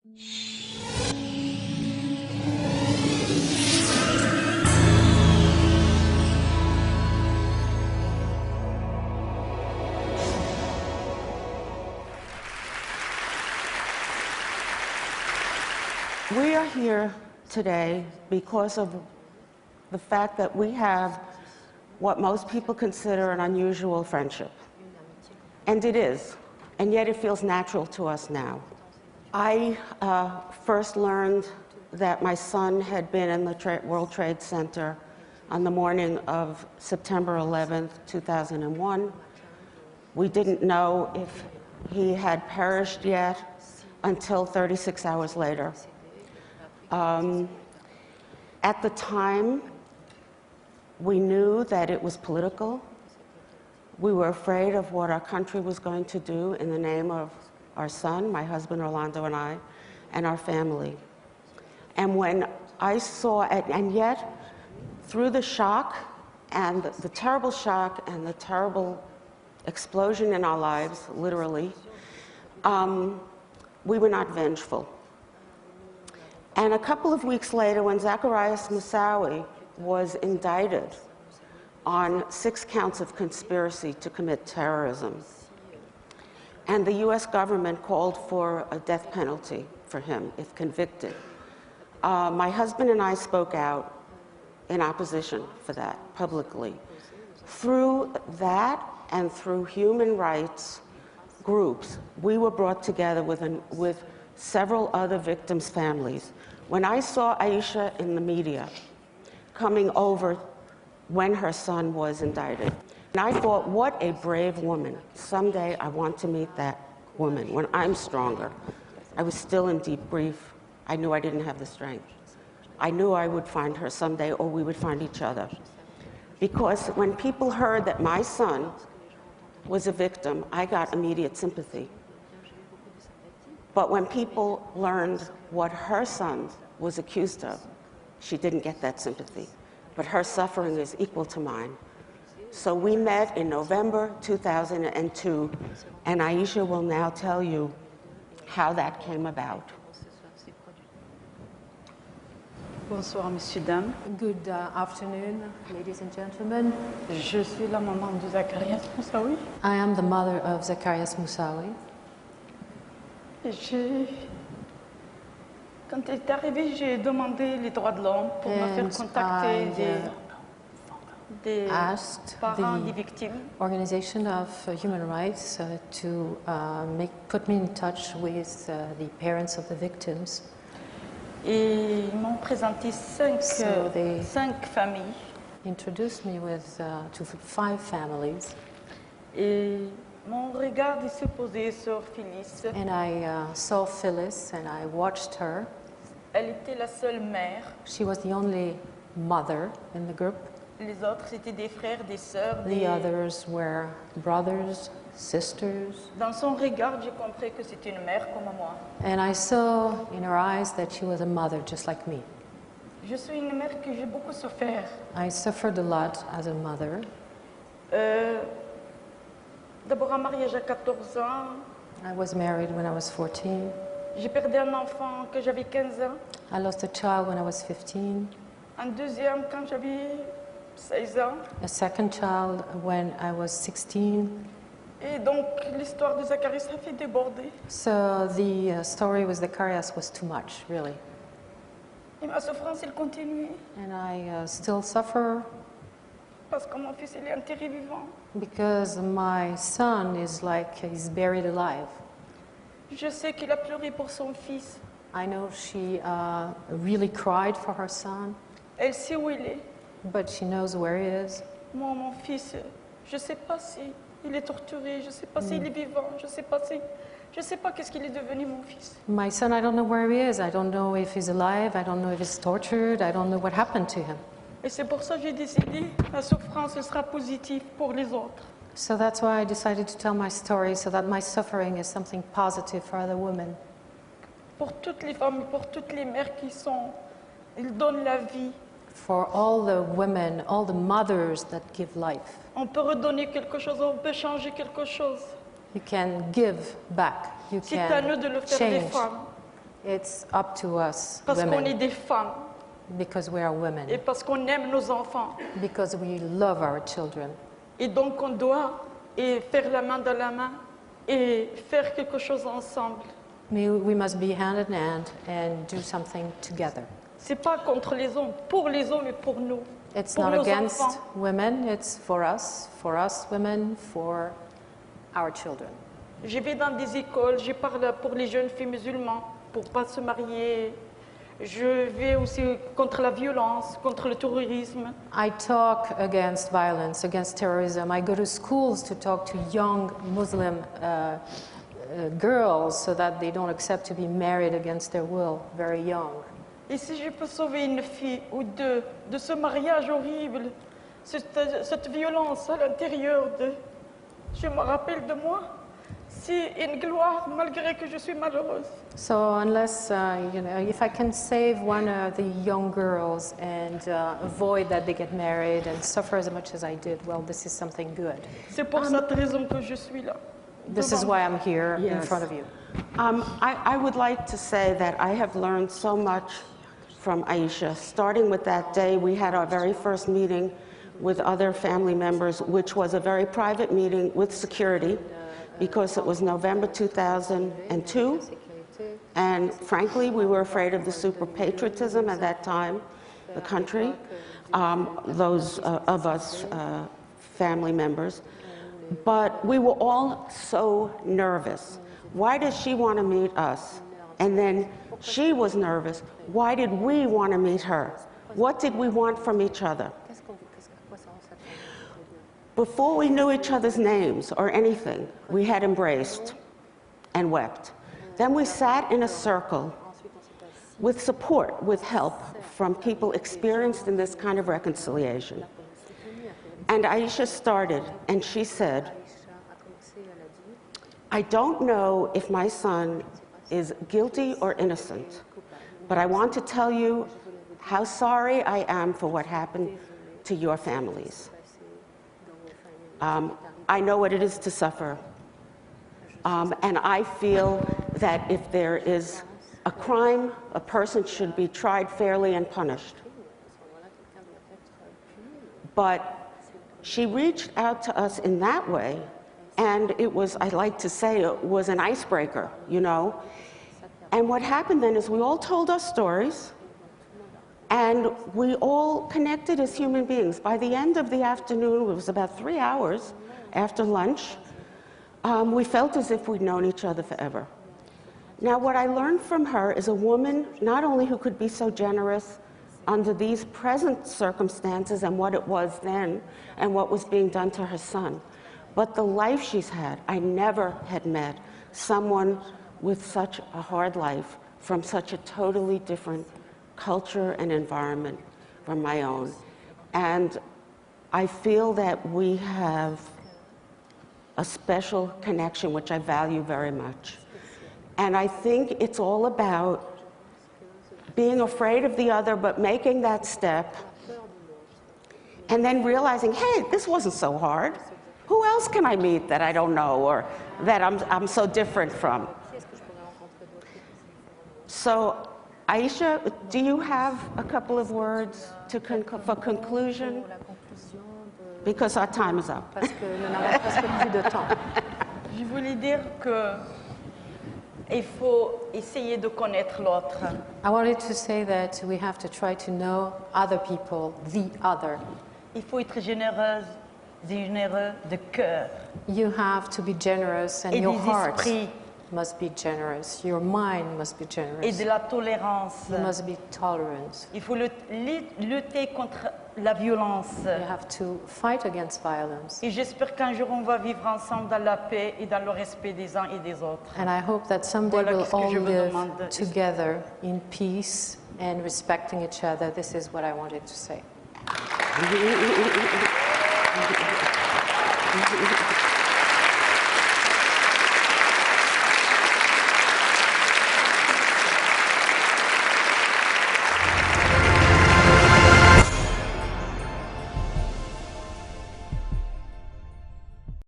We are here today because of the fact that we have what most people consider an unusual friendship. And it is, and yet it feels natural to us now. I first learned that my son had been in the World Trade Center on the morning of September 11th, 2001. We didn't know if he had perished yet until 36 hours later. At the time, we knew that it was political. We were afraid of what our country was going to do in the name of our son, my husband Orlando and I, and our family. And when I saw it, and yet, through the shock and the terrible shock and the terrible explosion in our lives, literally, we were not vengeful. And a couple of weeks later, when Zacarias Moussaoui was indicted on 6 counts of conspiracy to commit terrorism, and the US government called for a death penalty for him if convicted, my husband and I spoke out in opposition for that publicly. Through that and through human rights groups, we were brought together with several other victims' families. When I saw Aisha in the media coming over when her son was indicted, and I thought, what a brave woman. Someday I want to meet that woman when I'm stronger. I was still in deep grief. I knew I didn't have the strength. I knew I would find her someday, or we would find each other. Because when people heard that my son was a victim, I got immediate sympathy. But when people learned what her son was accused of, she didn't get that sympathy. But her suffering is equal to mine. So we met in November 2002, and Aisha will now tell you how that came about. Bonsoir, messieurs, dames. Good afternoon, ladies and gentlemen. Je suis la maman de Zacarias Moussaoui. I am the mother of Zacarias Moussaoui. Quand elle est arrivée, j'ai demandé les droits de l'homme pour me faire contacter des parents des victimes. Organization of Human Rights to put me in touch with the parents of the victims. Et ils m'ont présenté cinq familles. Introduced me to 5 families. Et mon regard s'est posé sur Phyllis. And I saw Phyllis and I watched her. Elle était la seule mère. She was the only mother in the group. Les autres c'était des frères, des sœurs. The others were brothers, sisters. Dans son regard, j'ai compris que c'était une mère comme moi. And I saw in her eyes that she was a mother just like me. Je suis une mère que j'ai beaucoup souffert. I suffered a lot as a mother. D'abord un mariage à 14 ans. I was married when I was 14. J'ai perdu un enfant quand j'avais 15 ans. I lost a child when I was 15. Un deuxième quand j'avais 16 ans. A second child when I was 16. Et donc l'histoire de Zacarias a fait déborder. So the story with Zacarias was too much, really. Et ma souffrance, elle continue. And I still suffer. Parce que mon fils, il est enterré vivant. Because my son is he's buried alive. Je sais qu'il a pleuré pour son fils. I know she really cried for her son. Elle sait où il est. But she knows where he is. Moi, mon fils, je ne sais pas si il est torturé, je ne sais pas s'il est vivant, je ne sais pas qu'est-ce qu'il est devenu, mon fils. My son, I don't know where he is. I don't know if he's alive. I don't know if he's tortured. I don't know what happened to him. Et c'est pour ça que j'ai décidé, la souffrance sera positive pour les autres. So that's why I decided to tell my story, so that my suffering is something positive for other women. Pour toutes les femmes, pour toutes les mères ils donnent la vie. For all the women, all the mothers that give life. On peut redonner quelque chose, on peut changer quelque chose. You can give back. You C'est à nous de le can faire, les change. femmes. It's up to us, Parce qu'on est women, des femmes because we are women, et parce qu'on aime nos enfants. because we love our children. Et donc on doit faire la main dans la main et faire quelque chose ensemble. We must be hand in hand and do something together. C'est pas contre les hommes, pour les hommes et pour nous. It's Pour not nos against enfants. women, it's for us women, for our children. Je vais dans des écoles, je parle pour les jeunes filles musulmanes, pour pas se marier. Je vais aussi contre la violence, contre le terrorisme. I talk against violence, against terrorism. I go to schools to talk to young Muslim girls so that they don't accept to be married against their will, very young. Et si je peux sauver une fille ou deux de ce mariage horrible, cette violence à l'intérieur de... Je me rappelle de moi, c'est une gloire malgré que je suis malheureuse. So unless, if I can save one of the young girls and avoid that they get married and suffer as much as I did, well, this is something good. C'est pour cette raison que je suis là. This is why I'm here in Yes. front of you. I would like to say that I have learned so much from Aisha. Starting with that day, we had our very first meeting with other family members, which was a very private meeting with security, because it was November 2002. And frankly, we were afraid of the super patriotism at that time, the country, those of us family members. But we were all so nervous. Why does she want to meet us? And then she was nervous. Why did we want to meet her? What did we want from each other? Before we knew each other's names or anything, we had embraced and wept. Then we sat in a circle with support, with help from people experienced in this kind of reconciliation. And Aisha started, and she said, I don't know if my son is guilty or innocent, but I want to tell you how sorry I am for what happened to your families. I know what it is to suffer, and I feel that if there is a crime, a person should be tried fairly and punished. But she reached out to us in that way, and it was, I like to say, it was an icebreaker, you know. And what happened then is we all told our stories, and we all connected as human beings. By the end of the afternoon, it was about 3 hours after lunch, we felt as if we'd known each other forever. Now, what I learned from her is a woman not only who could be so generous under these present circumstances and what it was then and what was being done to her son, but the life she's had. I never had met someone with such a hard life from such a totally different culture and environment from my own. And I feel that we have a special connection, which I value very much. And I think it's all about being afraid of the other, but making that step, and then realizing, hey, this wasn't so hard. Who else can I meet that I don't know or that I'm so different from? So, Aisha, do you have a couple of words for conclusion? Because our time is up. Parce que nous n'avons presque plus de temps. Je voulais dire que il faut essayer de connaître l'autre. I wanted to say that we have to try to know other people, the other. Il faut être généreuse, généreux de cœur You have to be generous, and et your des heart esprits must be generous. Your mind must be et generous. de la tolérance. You must be tolerant. Il faut lutter contre la violence. You have to fight against violence. Et j'espère qu'un jour on va vivre ensemble dans la paix et dans le respect des uns et des autres. And I hope that someday Voilà we'll qu'est-ce que all je vous live demande. together in peace and respecting each other. This is what I wanted to say.